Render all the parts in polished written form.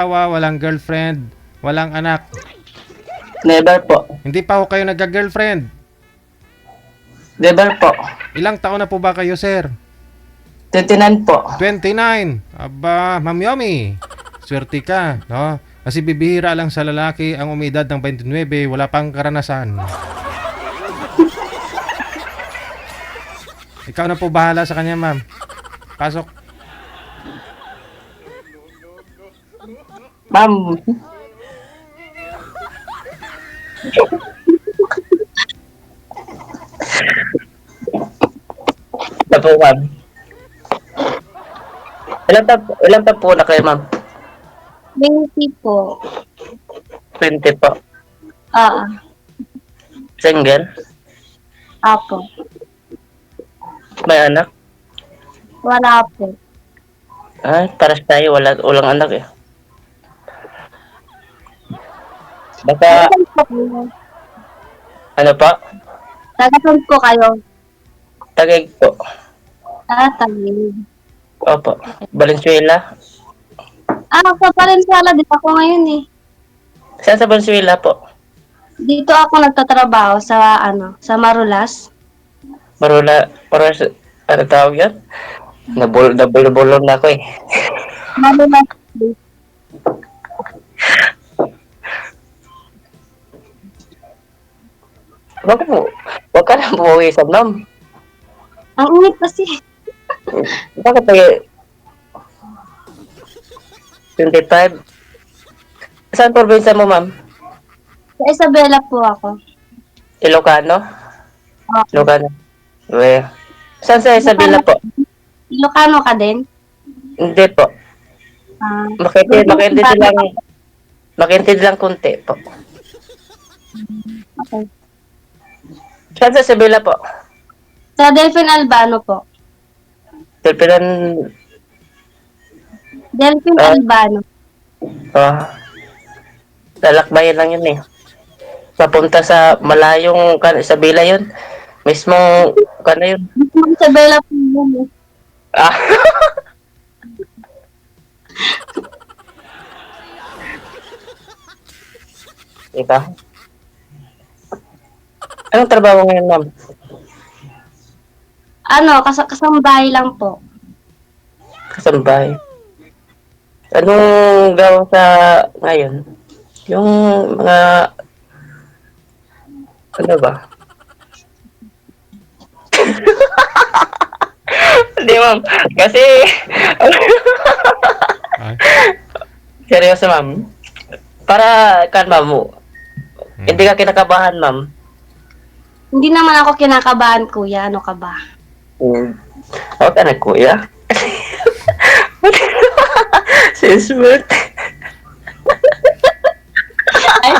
asawa, walang girlfriend, walang anak. Never po. Hindi pa ho kayo nagka-girlfriend. Never po. Ilang taon na po ba kayo, sir? 29 po. 29. Aba, Ma'am Yomi. Swerte ka, no? Kasi bibihira lang sa lalaki ang umidad ng 29, wala pang karanasan. Ikaw na po bahala sa kanya, ma'am. Pasok. Ma'am. Ito po, ma'am. Ilan ta po na kayo, ma'am? 20 po. 20 po. Ah, Single? apo. May anak? Wala po. Ay, paras tayo. Walang anak eh. Baka, Taga-saan po kayo? ano pa? Taga-saan po kayo? Tagay po. Taguig. Opo. Valenzuela? Sa Valenzuela din ako ngayon eh. Saan sa Valenzuela po? Dito ako nagtatrabaho sa sa Marulas. Para sa, ano tawag yan? Nabulol na ako eh. Marulas. Wag ka na bumawisan, ma'am. Ang init kasi. Bakit tayo 25? Saan probinsya mo, ma'am? Sa Isabela po ako. Ilocano? Ah, Ilocano. Weh. Saan sa Isabela po? Ilocano ka din? Hindi po. Makintid lang kunti po. Okay. Saan sa Isabela po? Sa Delphine Albano po. Pilpilan, Delphine Ah. Albano. lalakbayan lang yun eh. Papunta sa malayong Isabela yun. Mismong, yun. Sa Isabela po yun eh. Ah. Ika? Anong trabaho ngayon, ma'am? Kasambahay lang po. Kasambay. Anong gawa sa ngayon? Yung mga ano ba? Hindi, ma'am. Kasi Ay. seryoso, ma'am. Para kalma mo. Hindi ka kinakabahan, ma'am. Hindi naman ako kinakabahan, kuya. Ano ka ba? Huwag ka na, kuya. Since birth. Ay,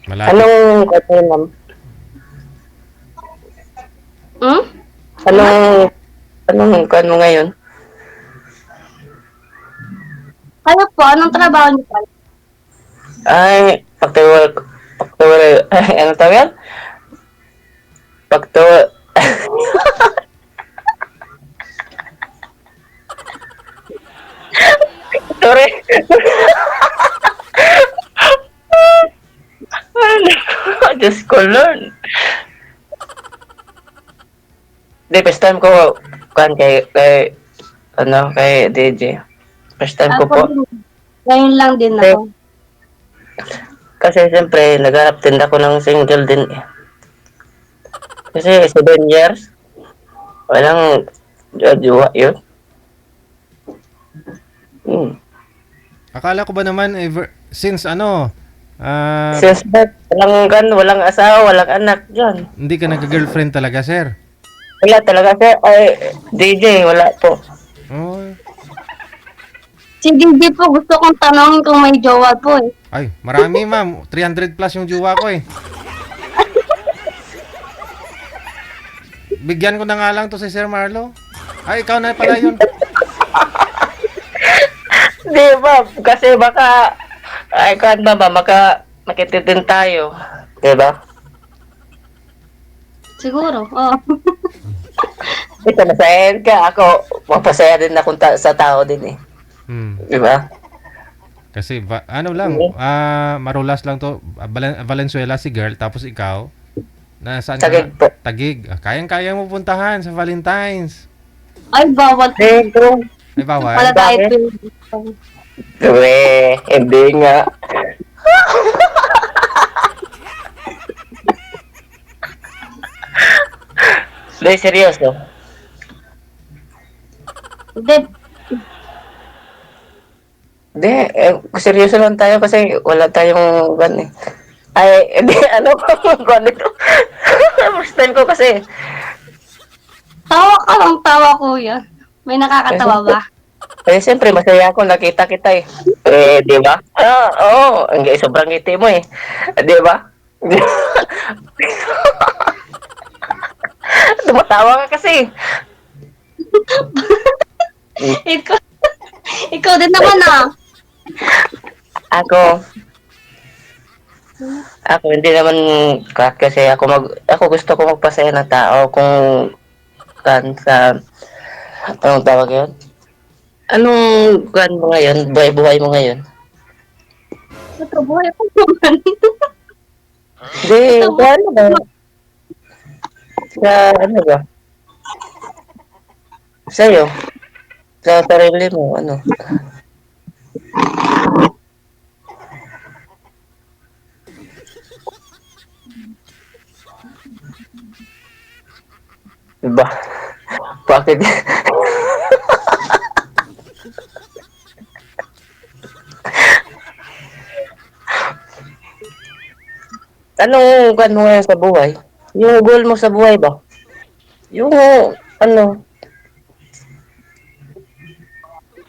Malapit. Anong ano, ma'am? hmm? Anong ngayon? Kayo po, anong trabaho niyo pa? Ay, ano tawag yan? Pagtuwal, sorry. Diyos ko, Lord. Di, first time ko, kay DJ. First time ko po. Ngayon lang din ako. Kasi siyempre, naghanap din ako ng single din eh. Kasi 7 years, walang jowa yun. Akala ko ba naman since Since that, walang asawa, walang anak dyan. hindi ka nagka-girlfriend talaga, sir? Wala talaga sir, ay DJ, wala po. Oh. Si DJ po, gusto kong tanongin kung may jowa po eh. Ay, marami, ma'am. 300 plus yung jowa ko eh. Bigyan ko na nga lang to si Sir Marlo. Ay, ikaw na pala yun. Di ba, kasi baka, makititin tayo. Di ba? Siguro, oo. Ito, masayahin ka. Ako, mapasaya din ako sa tao din eh. Hmm. Di ba? Kasi ano lang, marulas lang to. Valenzuela si girl, tapos ikaw, nasaan ka? Sagig po. Tagig. Kayang-kaya mo puntahan sa Valentine's. Ay, bawal. Pero, Ay, bawal? Wala tayo Bakit? pwede. hindi nga. Hindi, seryoso. Hindi, Hindi, seryoso lang tayo kasi wala tayong gan eh. Ay, hindi, ano ko, gan ito. First time ko kasi. tawa ka lang, tawa kuya. May nakakatawa ba? Eh, siyempre, masaya ako, nakita kita eh. Eh, di ba? Oo, sobrang ngiti mo eh. Di ba? Tumatawa ka kasi. Ikaw, ikaw din naman ah. Ako, hindi naman kasi ako gusto ko magpasaya ng tao kung anong tawag yun? Anong mo ngayon? Buhay mo ngayon? Ito, buhay ko naman. Hindi, ano ba? Ano ba? Sa'yo? Sa sarili mo, ano? Diba? Bakit? Anong mo ngayon sa buhay? Yung goal mo sa buhay ba? Yung, ano,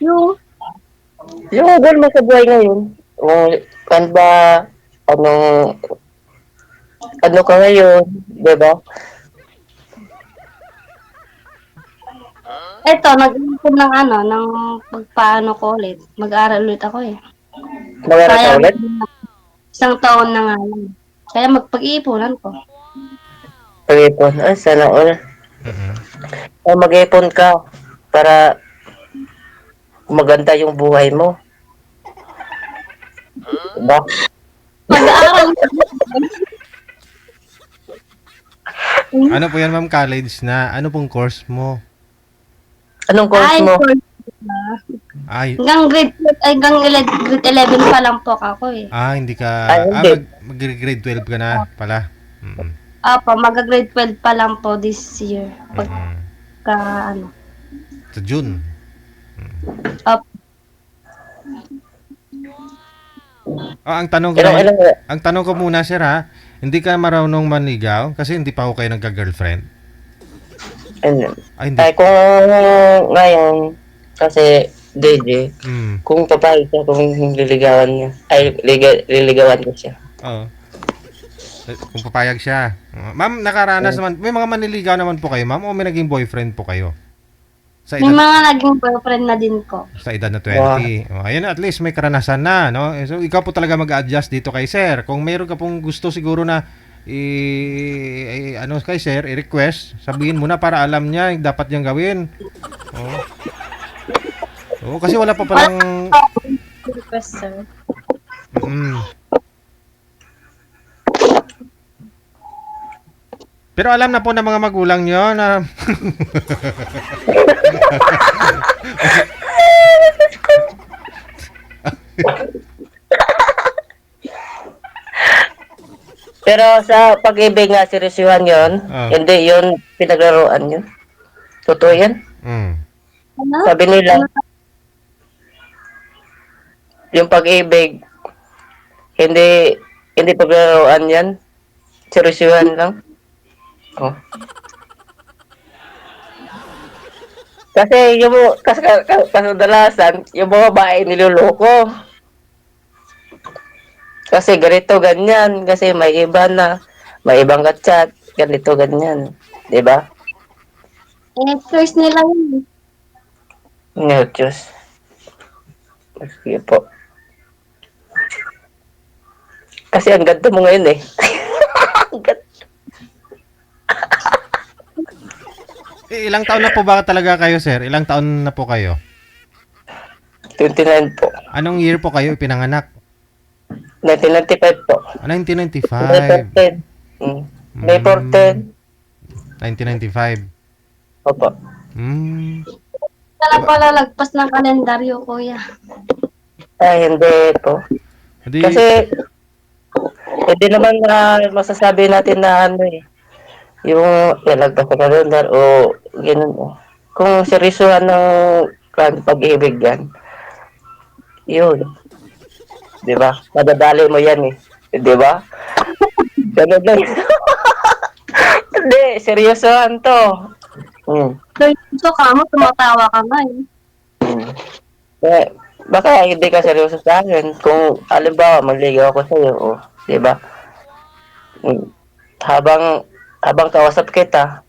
Yung, yung goal mo sa buhay ngayon? O, kan ba, anong, ano ka ngayon? Diba? eto, nag-ipon ng ano, ng pagpaano ko ulit. Mag-aaral ulit ako eh. Mag-aral ka Sayang, ulit? isang taon na nga lang. Kaya magpag-iipunan ko. Pag-ipon. Ay, sana all. Mhm. Ay, mag-ipon ka para maganda yung buhay mo. Diba? Mag-aaral Ano po yan, ma'am? College na. Ano pong course mo? Anong course ay, mo? Ay, hanggang grade 11 pa lang po ako eh. hindi ka... Ay, hindi. Mag-grade 12 ka na pala. Mm-mm. Opo, mag-grade 12 pa lang po this year. Mm-mm. Pagka, ano. Sa June. Opo. Ang tanong ko Ilang, naman, ilang, ang tanong ko muna, sir, ha? Hindi ka marunong manligaw kasi hindi pa ako kayo nagka-girlfriend. ano? Ay, hindi. Ay, kung ngayon, kasi, DJ, Mm. kung papayag siya, kung liligawan niya, ay, liligawan ko siya. Oo. Kung papayag siya. Ma'am, nakaranas naman. May mga manliligaw naman po kayo, ma'am, o may naging boyfriend po kayo? Sa May edad, mga naging boyfriend na din po. sa edad na 20. Ayun, at least may karanasan na, no? So, ikaw po talaga mag-adjust dito kay sir. Kung meron ka pong gusto siguro na ano kay sir, i-request, sabihin mo na para alam niya yung dapat niyang gawin. Oo. Oo, kasi wala pa palang Request, sir. mm. Pero alam na po ng mga magulang niyo na Pero sa pag-ibig nga, seryosyuhan yun, hindi yun pinaglaruan yun. Totoo yan. mm. Ano? Sabi nila, yung pag-ibig, hindi paglaruan yan. Seryosyuhan lang. Oh. Kasi kadalasan, yung mga babae niloloko. Kasi ganito, ganyan. Kasi may iba na, may ibang chat, ganito, ganyan. Diba? Eh, choice nila yun. No, Diyos. Sige po. Kasi ang ganda mo ngayon eh. Ang ganda. Ilang taon na po ba talaga kayo, sir? Ilang taon na po kayo? 29 po. Anong year po kayo ipinanganak? 1995 po. 1995. 1910. May 410. 1995. Opo. Hmm. Wala pala lagpas ng kalendaryo, kuya. Ay, hindi po. Di, Kasi, hindi naman na masasabi natin na ano eh. Yung nalagpas sa kalendar o ganun eh. Kung seryosohan ng pag-ibig yan, yun. Di ba? Madadali mo yan eh. Di ba? Ganun lang. Hindi, seryosohan to. So, kamo, tumatawa ka nga eh. Eh, baka hindi ka seryoso sa akin. Kung, halimbawa, magligaw ako sa'yo, o, di ba? Mm. Habang kausap kita,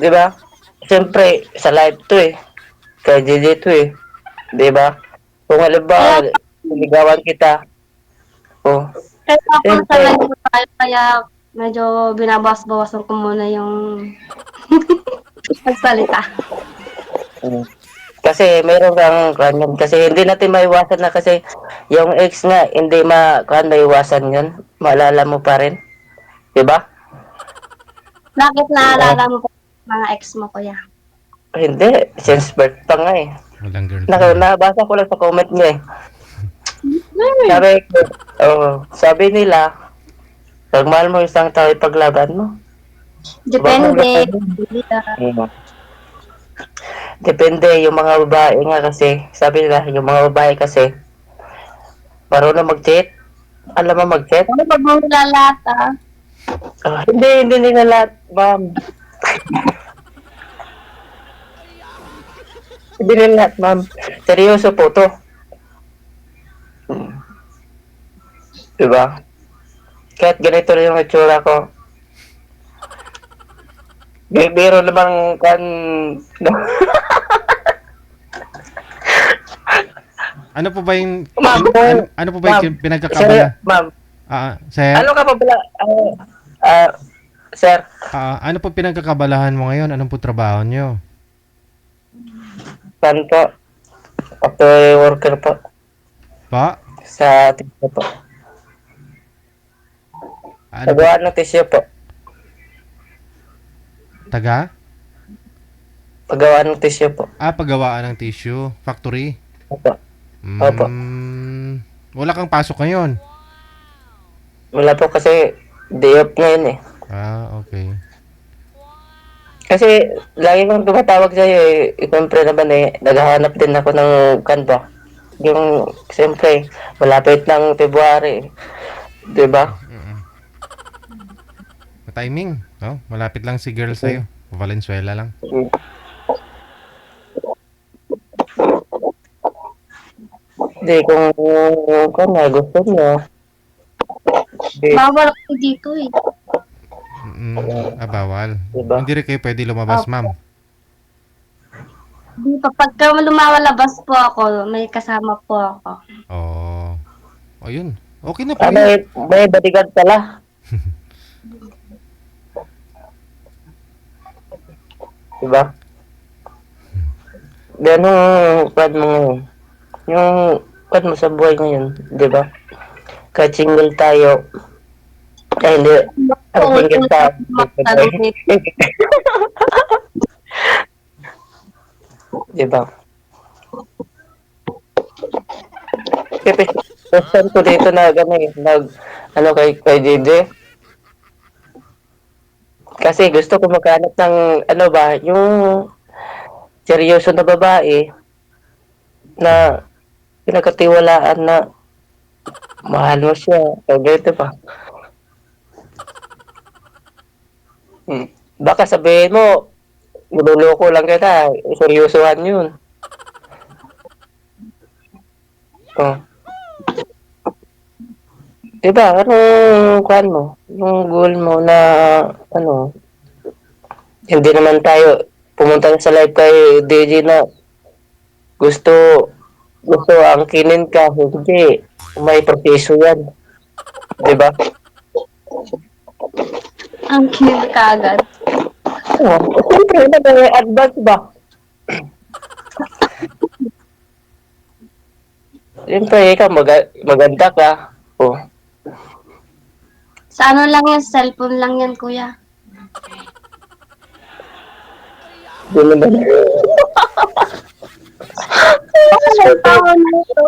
di ba? Siyempre, sa live to eh. Kay JJ to eh. Di ba? Kung halimbawa, ligawan kita, oh, Kaya ako Siyempre. sa live ko tayo, kaya medyo binabawas-bawasan ko muna yung pagsalita. kasi meron kang kanyan. Kasi hindi natin maiwasan na kasi yung ex nga, hindi maiwasan yun. Maalala mo pa rin. Di ba? Bakit naalala mo pa mga ex mo, kuya? Hindi. Since birth pa nga eh. walang girlfriend. Nabasa ko lang sa comment niya eh. Sabi nila, pag mahal mo isang tao, ipaglaban mo. Depende. Depende, yung mga babae nga kasi, sabi nila, yung mga babae kasi, marunong mag-cheat. Alam mo mag-cheat? Ano pag mo nilalata? Hindi nila lahat, ma'am. Hindi nila lahat, ma'am. Seryoso po to. Diba? Kahit ganito rin yung itsura ko. Biro namang kan... Ano po ba yung Ma'am, ano po ba yung ma'am, pinagkakabala? Ma'am, Sir? ano ka pa pala? Sir, Ano po pinagkakabalahan mo ngayon? Anong po trabaho nyo? saan po? Factory worker po. Pa? Sa tissue po. Ano po? Pagawaan ng tissue po. Taga? Pagawaan ng tissue po. Paggawaan ng tissue. Factory? Opo. Opo. Wala kang pasok ngayon? Wala po kasi day off ngayon eh. Okay. Kasi lagi kong tumatawag sa'yo eh. Siyempre naman eh, naghahanap din ako ng kanba. Yung, siyempre, malapit ng February. Diba? Timing, no? Malapit lang si girl sa'yo. Valenzuela lang. Hindi, kung gusto niyo. Di, Bawal ako dito eh. Bawal. Diba? Hindi rin kayo pwede lumabas, ma'am. Di pa, pagka lumawalabas po ako, may kasama po ako. Oh, yun. Okay na po yun. may bodyguard pala. Diba? Di anong pad mo ngayon? Yung pad mo sa buhay ngayon, diba? Kahit single tayo, hindi. Ang single tayo. Diba? Question ko dito na kay JJ. Kasi gusto ko maghanap ng yung seryoso na babae na pinagkatiwalaan na mahal mo siya. O ganito ba? Baka sabihin mo, niloloko lang kita. Seryosohan yun. Diba? Anong kuhan mo? Yung goal mo na hindi naman tayo pumunta sa live kay DJ na gusto angkinin ka. Hindi. May proseso yan. Diba? Ang kinil ka agad. Oh, siyempre, may advance ba? Siyempre, ikaw maganda ka. Oh, Sa ano lang yan, cellphone lang yan, kuya. di naman. Tawa na ito.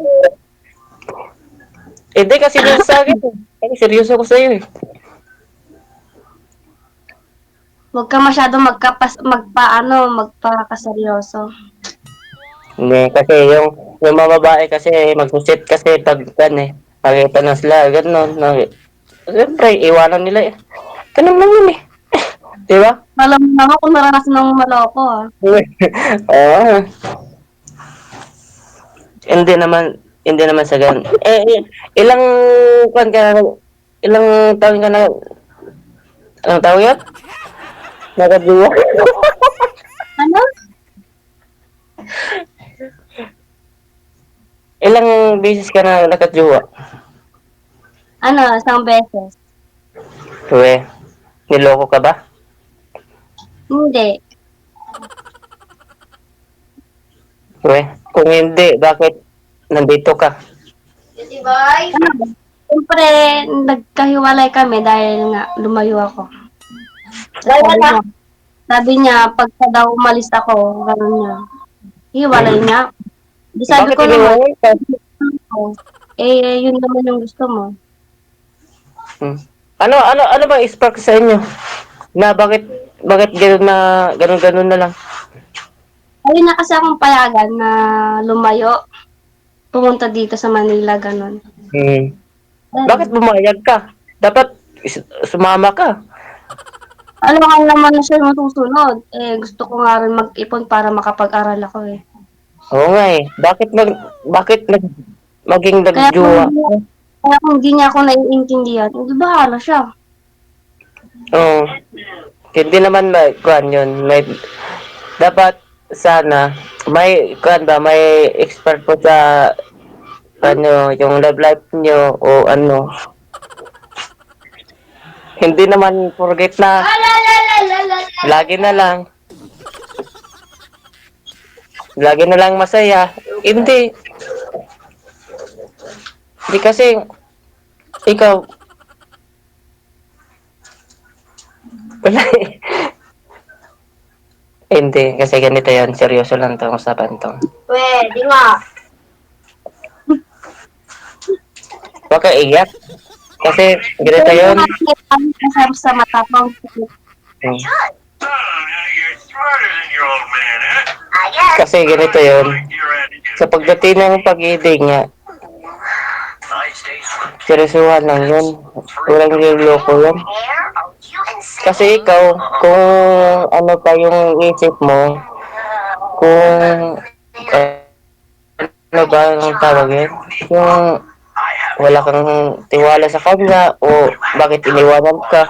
Hindi kasi yun sa akin. Kasi seryoso ko sa'yo eh. Huwag ka masyado magpakaseryoso. Hindi, kasi yung mga babae kasi magsusit kasi pag makita na sila, gano'n. Siyempre, iwanan nila eh. Ganun lang yun eh. Di ba? Alam mo naman kung naranasan ng maloko, ah. Oo. Hindi naman sa ganun. Ilang, ilang taon ka na, anong tawag yan? Nakaduwa. Ano? Ilang beses ka na nakaduwa? Ano, isang beses. Uwe, niloko ka ba? Hindi. Uwe, kung hindi, bakit nandito ka? Ano? Siyempre, nagkahiwalay kami dahil nga lumayo ako. Sabi niya, pagka daw umalis ako, gano'n niya. Hiwalay niya. Di sabi Bakit ko naman, iniwalay ka? yun naman yung gusto mo. Ano bang spark sa inyo? Na bakit gano'n na lang? Ayun na kasi akong payagan na lumayo. Pumunta dito sa Manila, gano'n. Bakit bumayag ka? Dapat sumama ka. Alam ka naman na siya masusunod. Gusto ko nga rin mag-ipon para makapag-aral ako eh. Oo nga eh. Bakit maging Kaya nagjuwa? kung hindi niya ako naiintindihan, hindi bahala siya. Oo. Hindi naman kuan yun. Dapat sana may expert po sa yung love life niyo o ano. Hindi naman forget na lagi na lang masaya. Hindi kasi ikaw wala eh. Hindi, kasi ganito yan. Seryoso lang itong usapan to. Pwede nga. Huwag ka iyak. Kasi ganito yun. Kasama sa matapang. Hmm. Kasi ganito yun. Sa pagdating ng pag-ibig nga, seryosohan lang yun. Walang niloloko yun. Kasi ikaw, kung ano pa yung isip mo, kung ano ba ang tawag yun? Yung wala kang tiwala sa kanya o bakit iniwanan ka.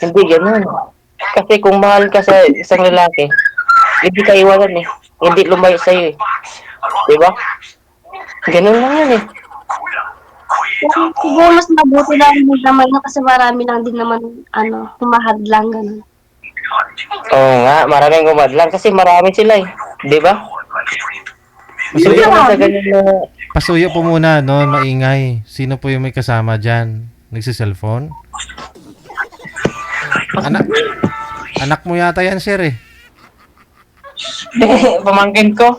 Hindi ganun. Kasi kung mahal ka sa isang lalaki, hindi ka iwanan eh. Hindi lumayo sa'yo eh. Diba? Ganun lang yun eh. Siguro mas mabuti lang din naman yun kasi marami lang din naman humahadlang gano'n. Oo nga, maraming gumadlan kasi marami sila eh. Diba? Hindi naman sa ganun na Pasuyo po muna, no? Maingay. Sino po yung may kasama dyan? Nagsiselfone? Anak mo yata yan, sir eh. pamangkin ko.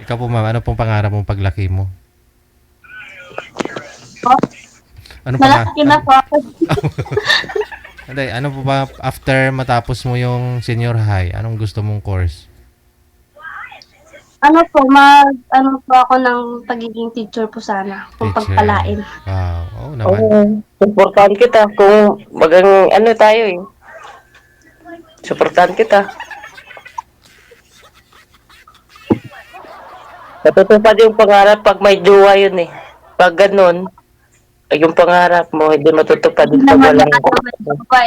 Ikaw po, ma'am, ano pong pangarap mong paglaki mo? Ano Malaki na po ako. Hindi, ano po ba after matapos mo yung senior high? Anong gusto mong course? Ano po ako ng pagiging teacher po sana. Kung Teacher. pagpalain. Wow. Oo naman. Oo. Supportahan kita kung magang ano tayo eh. Supportahan kita. Natutupad yung pangarap pag may jowa yun eh. Pag ganun, yung pangarap mo, hindi matutupad Hindi pag naman walang... na pa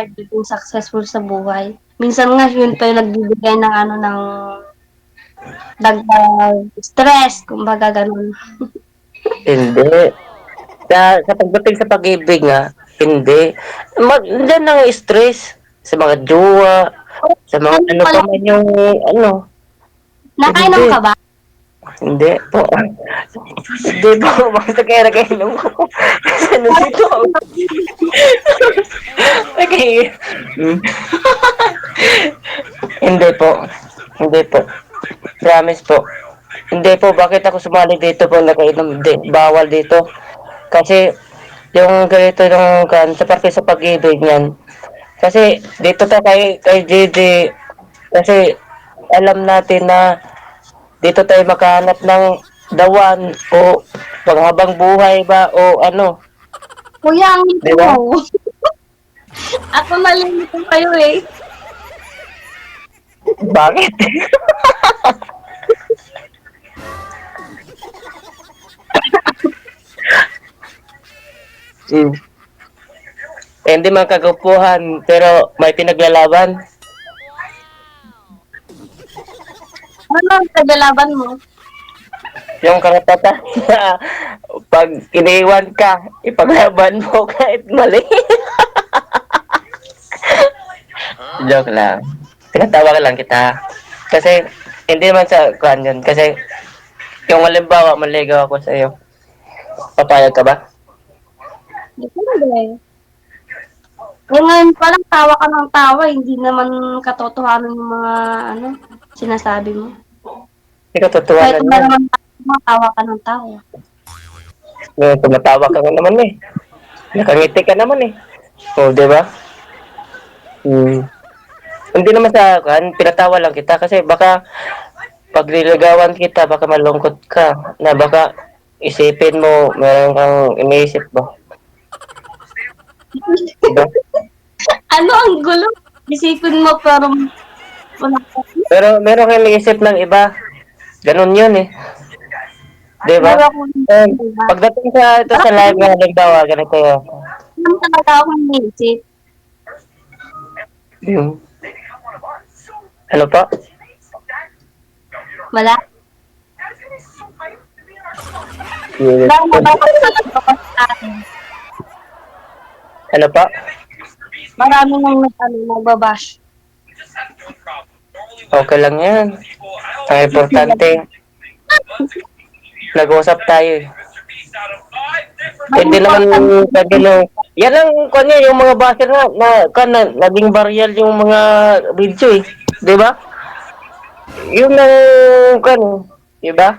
nagiging successful sa buhay. Minsan nga yun pa yung nagbibigay ng ng dagdag stress, kumbaga ganun. Hindi. Sa pagdating sa pag-ibig nga, hindi. Diyan ang stress sa mga jowa, sa mga Ano ano pa pala, man yung ano. nakainom Hindi. ka ba? Hindi po. Hindi po. Basta kaya nagkainom ko. Ano dito? Okay. Hmm. Hindi po. Hindi po. Promise po. Hindi po. Bakit ako sumali dito po nakainom? Hindi. Bawal dito. Kasi yung ganito yung kan sa parte sa pag-ibig niyan. Kasi dito ta kay JJ kasi alam natin na dito tayo makahanap ng dawan o panghabang buhay ba o ano, Kuya, ang di ito ba? mo. Ako nalilito kayo eh. Bakit? Mm. Eh, hindi man kagupuhan pero may pinaglalaban. Ano ang tagalaban mo? Yung karapatan na pag iniwan ka, ipaglaban mo kahit mali. Joke lang. Tinatawa lang kita. Kasi, hindi naman sa kwan yun. Kasi, yung halimbawa, maligaw ako sa iyo. Papayag ka ba? Depende eh. Eh ngayon pa lang tawa ka ng tawa, hindi naman katotohanan yung mga ano, sinasabi mo. Hindi ka Kahit tutuwanan na yan. naman tawa ka ng tawa. Tumatawa ka nga naman eh. Nakangiti ka naman eh. O, di ba? Hmm. Hindi naman sa kan, pinatawa lang kita kasi baka pag nilagawan kita, baka malungkot ka. Na baka isipin mo, meron kang iniisip ba? Diba? Ano ang gulo? Isipin mo pero wala ka. Pero meron kang iniisip ng iba. Ganun yun eh. Di ba? Meron akong Eh, diba? pagdating sa ito sa live nga halimbawa, ganito yun. Ano talaga akong naisip? Hmm. Ano pa? Wala. Yes. Wala na dapat talaga ako sa akin. Ano pa? Marami nang nagbabash. Okay lang yan. Ang importante, nag-usap tayo eh. Hindi naman kagano. Yan ang kanya yung mga baser na naging barrier yung mga video eh. 'Di ba? Yung kan, 'di ba?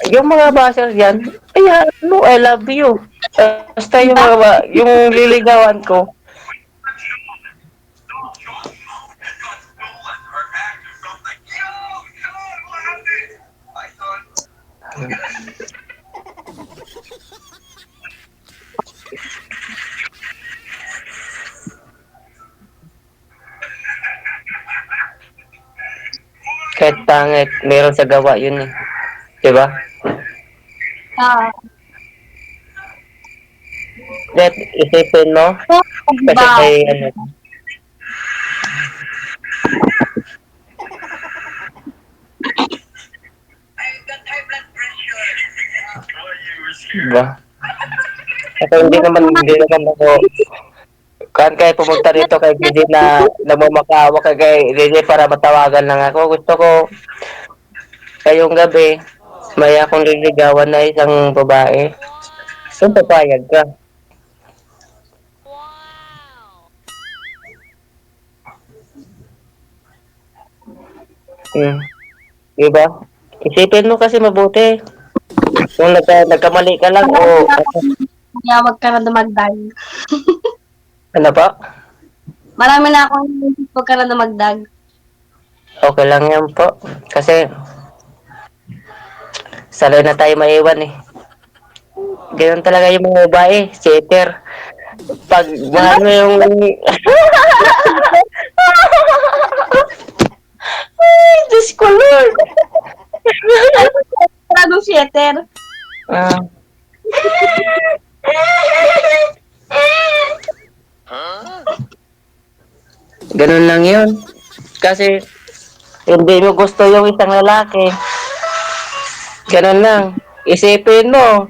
Yung mga baser yan, ay ano, I love you. Basta yung mga yung liligawan ko. Kahit pangit, meron sa gawa yun eh. 'Di ba? Ah, Let isipin mo kasi diba? may ano. Diba? Kasi hindi naman ako kan kaya pumunta dito kay Gigi na namumakawa kay Gigi para matawagan lang ako. Gusto ko kayong gabi may akong liligawan na isang babae. Kung papayag ka. Hmm. Diba? Isipin mo kasi mabuti. Kung nagkamali ka lang o Kaya wag ka na dumagdag. ano pa? Marami na akong naisip, wag ka na dumagdag. Okay lang yan po. Kasi sanay na tayo maiwan eh. Ganun talaga yung mga babae, cheater. Pag mahal mo yung... Ay, Diyos ko Lord! Maraming theater. Ah. Ganun lang yun. Kasi hindi mo gusto yung isang lalaki. Ganun lang. Isipin mo,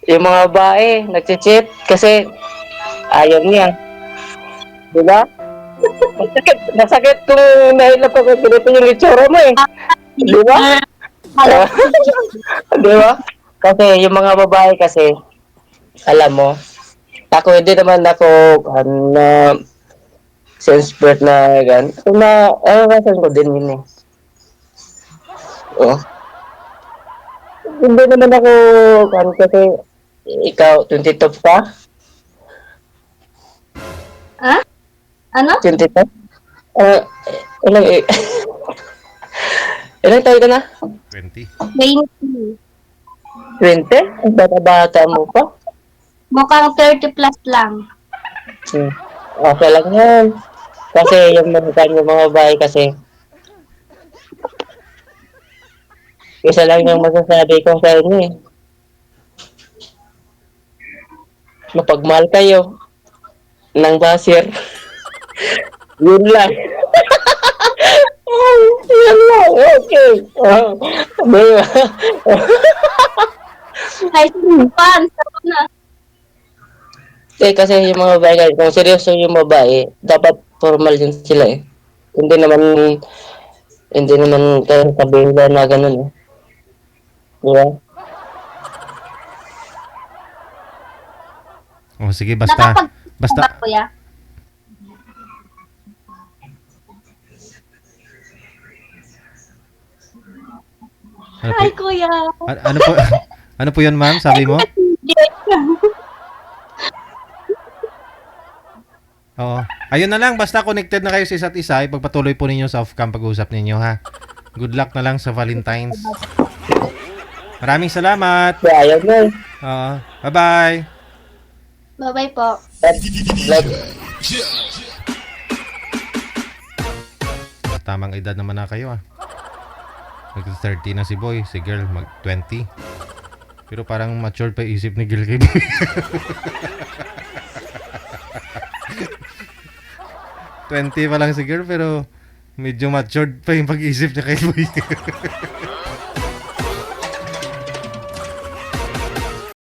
yung mga babae, nagchichip kasi ayaw niya. Di ba? Masakit kung nahilap ka kung ganito yung itsura mo eh. Di ba? Di ba? Kasi yung mga babae kasi, alam mo, ako hindi naman ako na sense birth na gan. Rasan ko din yun eh. Oh. Hindi naman ako kasi ikaw 22 pa? Ha? Ano? 22? Ilang ilang taon ka na? 20. 20. 20? Ang bata-bata mo pa? Mukhang 30 plus lang. Okay lang yan. Kasi yung mga babae kasi isa lang yung masasabi ko sa inyo eh. Mapagmahal kayo ng basir. Yun lang. Yun lang. Okay. Di ba? Ay, fan. Sarap na. Kasi yung mga babae, kung seryoso yung babae, dapat formal din sila eh. Hindi naman kayo sabihin na ganun eh. Di ba? Oh, sige, basta. Nakapag- Basta. ba, kuya? Ano po, Hi, kuya. ano po, ano po yun, ma'am? Sabi mo? Oo. Ayun na lang, basta connected na kayo sa isa't isa, ipagpatuloy po ninyo sa off-cam pag-uusap ninyo, ha? Good luck na lang sa Valentine's. Maraming salamat. Kaya ayaw mo eh. Oo. Bye-bye. Bye-bye po. Like, Tamang edad naman na kayo, ah. Mag-30 na si boy, si girl mag-20. Pero parang matured pa isip ni girl kay boy. 20 pa lang si girl pero medyo matured pa yung pag-isip niya kay boy.